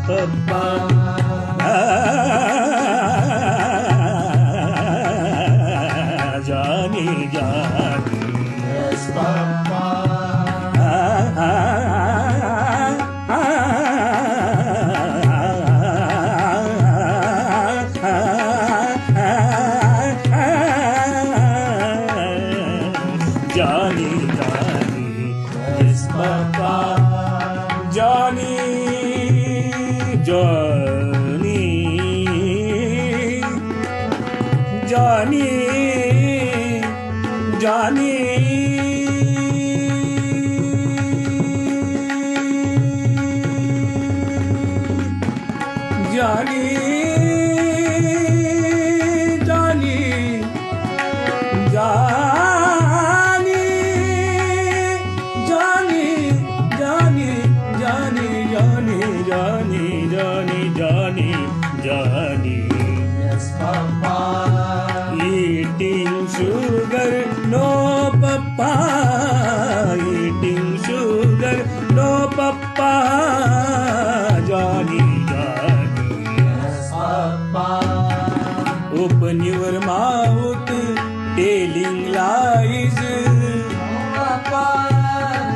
papa. Johnny, Johnny, Yes, Papa. Johnny, Johnny, yes, Papa. Johnny, Johnny, Johnny, Johnny. Johnny, Johnny, Johnny, Johnny, Johnny, Johnny, Johnny, Johnny, Johnny, Johnny, Johnny. Yes, Papa. Eating sugar, no papa. Eating sugar, no papa. Johnny, Johnny. Yes, Papa. Open your mouth, telling lies. Papa.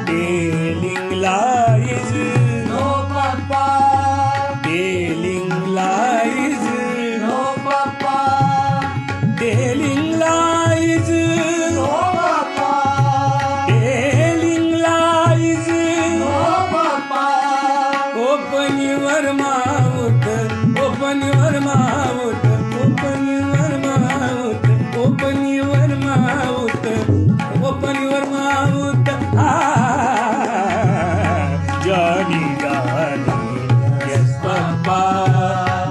Telling lies. No, Papa. Telling lies. No, Papa. Telling lies. No, Papa. Telling lies. No, Papa. Open your mouth. Open your mouth. Open your mouth. Open your mouth. Open your mouth. Johnny, Johnny, yes, Papa.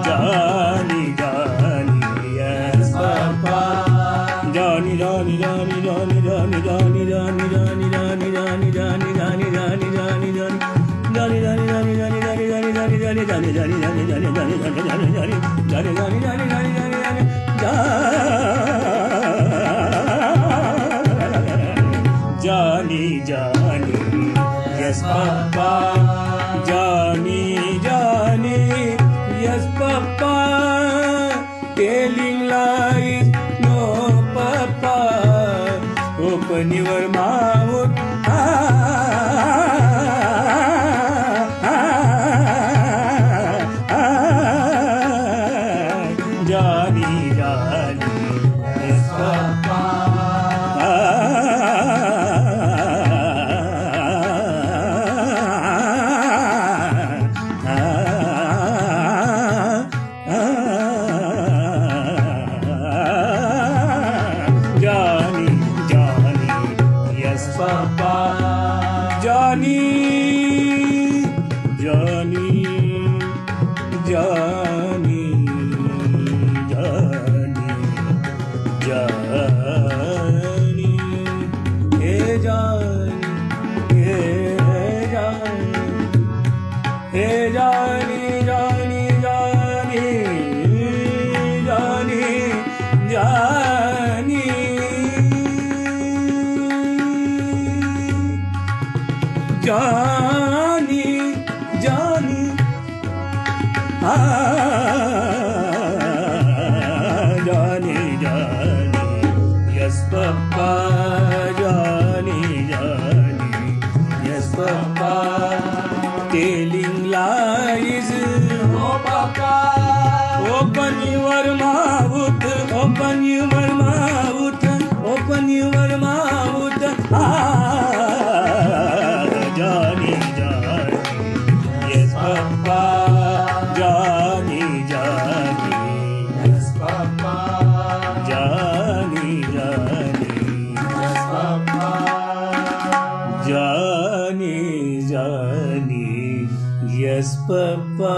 Johnny, Johnny, yes, Papa. Johnny, Johnny, Johnny, Johnny, Johnny, Johnny, Johnny, Johnny, Johnny, Johnny, Johnny, Johnny, Johnny, Johnny, Johnny. Johnny, Johnny, Johnny, Johnny, Johnny, Johnny, Johnny, Johnny, Johnny, Johnny, Johnny, Johnny, Johnny, Johnny, Johnny, Johnny, Johnny, Johnny, yes, Papa. Johnny, Johnny, yes, Papa. Telling lies, no, Papa. Open your mouth. Johnny, Johnny, yes, Papa. Johnny, Johnny, yes, Papa. Johnny, Johnny, Johnny, Johnny, Johnny, hey Johnny, hey Johnny, hey Johnny, Johnny, Johnny, Johnny, Johnny. Johnny, Johnny, Johnny, Johnny, yes, Papa. Johnny, Johnny, yes, Papa. Telling lies. No, Papa. Open your mouth. Open your mouth. Open your mouth. Johnny, Johnny, yes, Papa. Johnny, Johnny, Yes, Papa. Johnny, Johnny, Yes, Papa. Johnny, Johnny, yes, Papa.